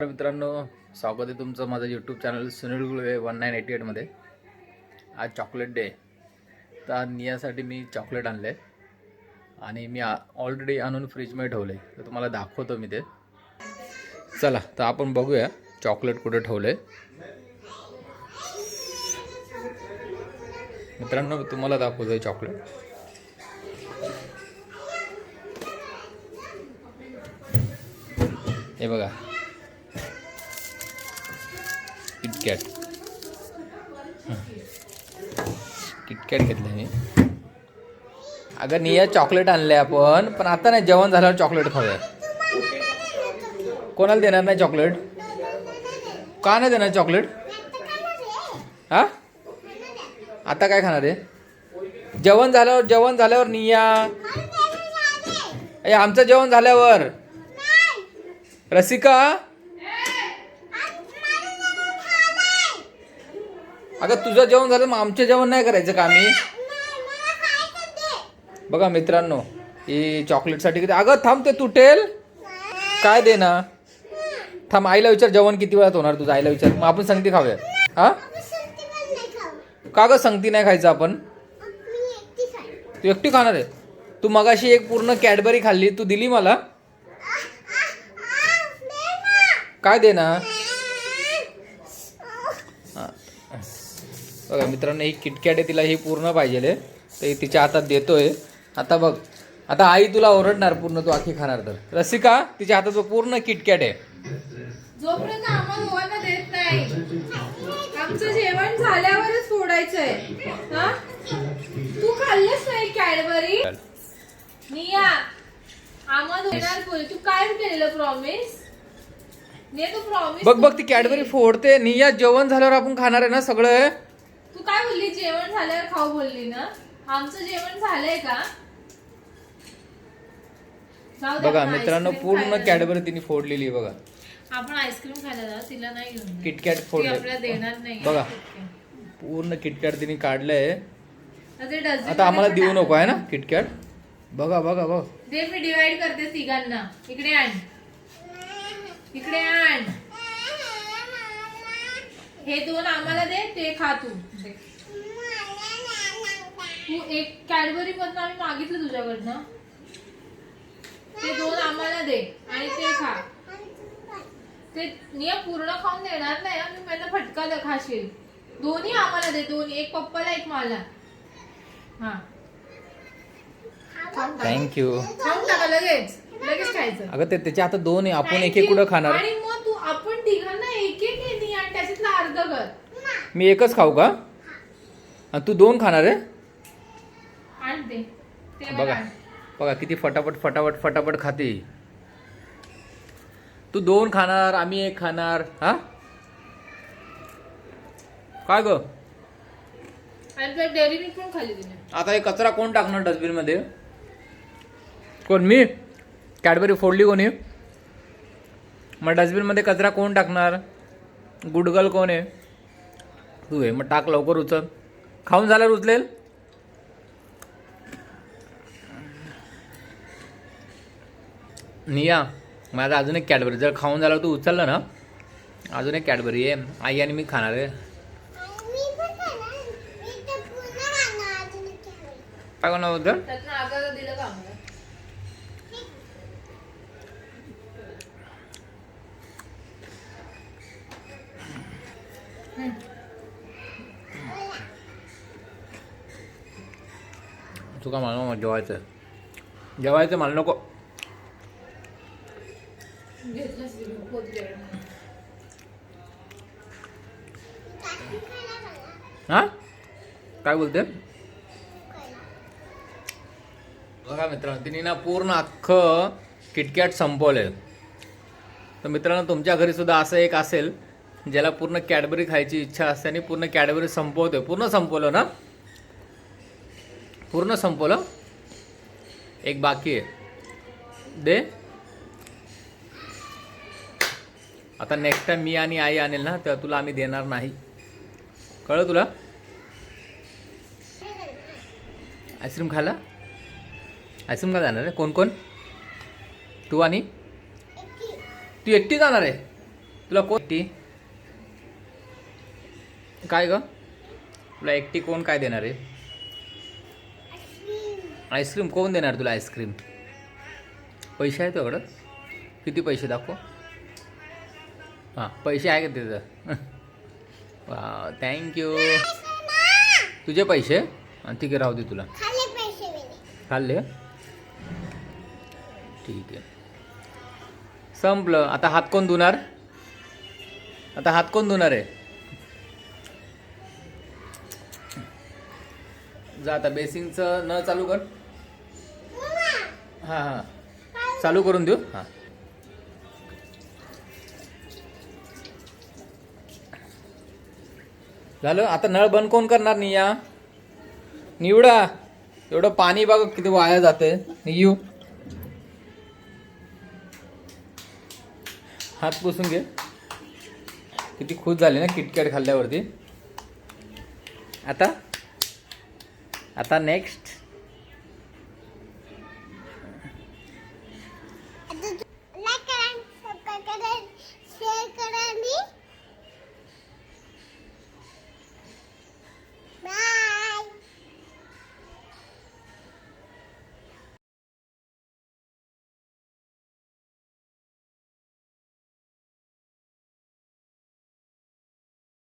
तर मित्रांनो, स्वागत आहे तुमचं माझं यूट्यूब चॅनल सुनील गुळवे 1988 मध्ये. आज चॉकलेट डे. तर नियासाठी मी चॉकलेट आणले आणि मी ऑलरेडी आणून फ्रीजमध्ये ठेवले. तर तुम्हाला दाखवतो मी ते. चला तर आपण बघूया चॉकलेट कुठे ठेवले. मित्रांनो, मी तुम्हाला दाखवतोय चॉकलेट. हे बघा, किटकॅट. किटकॅट घेतलं मी. अगं निया, चॉकलेट आणले आपण, पण आता नाही, जेवण झाल्यावर चॉकलेट खाऊया. कोणाला देणार नाही चॉकलेट? का नाही देणार चॉकलेट? हा, आता काय खाणार आहे? जेवण झाल्यावर निया. आमचं जेवण झाल्यावर. रसिका, अगं तुझं जेवण झालं, मग आमचं जेवण नाही करायचं का आम्ही? बघा मित्रांनो, ही चॉकलेटसाठी किती. अगं थांब, ते तुटेल. काय दे ना, थांब. आईला विचार जेवण किती वेळात होणार तुझं. आईला विचार, मग आपण संगती खाऊया. हा, का गं संगती नाही खायचं आपण? तू एकटी खाणार आहे? तू मगाशी एक पूर्ण कॅडबरी खाल्ली, तू दिली मला. काय दे ना. बघा मित्रांनो, ही किटकॅट आहे, तिला ही पूर्ण पाहिजे. तर तिच्या हातात देतोय. आता बघ, आता आई तुला ओरडणार पूर्ण तू आखी खाणार तर. रसिका, तिच्या हातात पूर्ण किटकॅट आहे. जोपर्यंत आम्हाला ओवायला देत नाही, आमचं जेवण झाल्यावरच फोडायचंय. हा, तू खाल्लंच नाही कॅडबरी. निया, आम्हाला देणार बोल. तू काय केलेलं प्रॉमिस? तू प्रॉमिस बघ ती कॅडबरी फोडते. निया, जेवण झाल्यावर आपण खाणार आहे ना सगळं. तू काय बोलली? जेवण झाल्यावर खाऊ बोलली ना. आमचं जेवण झालंय का? बघा मित्रांनो, पूर्ण कॅडबरी तिने फोडलेली बघा. आपण आईस्क्रीम खायला जाऊ, तिला नाही घेऊन. किटकॅट फोडले. आपल्याला देणार नाही. बघा, पूर्ण किटकॅट तिने काढलंय. आता आम्हाला देऊ नको आहे ना किटकॅट. बघा बघा बघ. दे, मी डिवाइड करते तिघांना. इकडे आण, इकडे आण. हे दोन आम्हाला दे, ते खा तू. तू एक कॅडबरी मधनं आम्ही मागितलं तुझ्याकडनं. ते दोन आम्हाला दे आणि ते खा. ते निया पूर्ण खाऊन देणार नाही. आम्ही मला फटका खाशील. दोन्ही आम्हाला दे, दोन्ही. एक पप्पाला, एक मला. हा, थँक्यू. खाऊन टाका लगेच. लगेच खायचं. अगं त्याच्या आता दोन आहे, आपण एक एक कुठं खाणार? आणि मग तू, आपण तिघांना एक एक येते आणि त्याच्यातला अर्ध कर. मी एकच खाऊ का? आणि तू दोन खाणार आहे? आण ते. बघा बघा, किती फटाफट फटाफट फटाफट खाते. तू दोन खाणार, आम्ही एक खाणार. हा, काय ग? आणि डेअरी मिल्क पण खाली तिने. आता हे कचरा कोण टाकणार डस्टबिन मध्ये? कोण? मी? कॅडबरी फोडली कोणी? मग डस्टबिन मध्ये कचरा कोण टाकणार? गुडगल कोण आहे? तू आहे. मग टाक लवकर, उचल. खाऊन झाल्यावर उचलेल. निया, माझा अजून एक कॅडबरी. जर खाऊन झाल्यावर तू उचललं ना, अजून एक कॅडबरी आहे. आई आणि मी खाणार आहे. काय कोणा होतं? त्यातनं आगाला दिलं का आम्हाला? तुका मला जेवायचं. जेवायचं मला नको. हा, काय बोलते? बघा मित्रांनो, तिने ना पूर्ण अख्खं किटकॅट संपवलंय. तर मित्रांनो, तुमच्या घरी सुद्धा असं एक असेल ज्याला पूर्ण कॅडबरी खायची इच्छा असते आणि पूर्ण कॅडबरी संपवतोय. पूर्ण संपवलं ना? पूर्ण संपवलं. एक बाकी आहे, दे. आता नेक्स्ट टाइम मी आणि आई आणेल ना, तेव्हा तुला आम्ही देणार नाही. कळलं तुला? आईस्क्रीम खायला? आईस्क्रीम का जाणार आहे? कोण कोण? तू आणि तू एकटी जाणार आहे? तुला कोण ती काय ग तुला एकटी कोण काय देणार आहे आईस्क्रीम कोण देणार तुला आईस्क्रीम पैसे आहे तुझ्याकडं किती पैसे दाखव हां पैसे आहे का तिथं वा थँक्यू तुझे पैसे आणि ठीक आहे राहू दे तुला खाल्ले ठीक आहे संपलं आता हात कोण धुणार आता हात कोण धुणार आहे जा आता बेसिंगचं नळ चालू कर हां हां चालू करून देऊ हां झालं आता नळ बंद कोण करणार निया निवडा एवढं पाणी बघ किती वाया जाते नियू हात पुसून घे किती खुश झाली ना किटकॅट खाल्ल्यावरती आता आता नेक्स्ट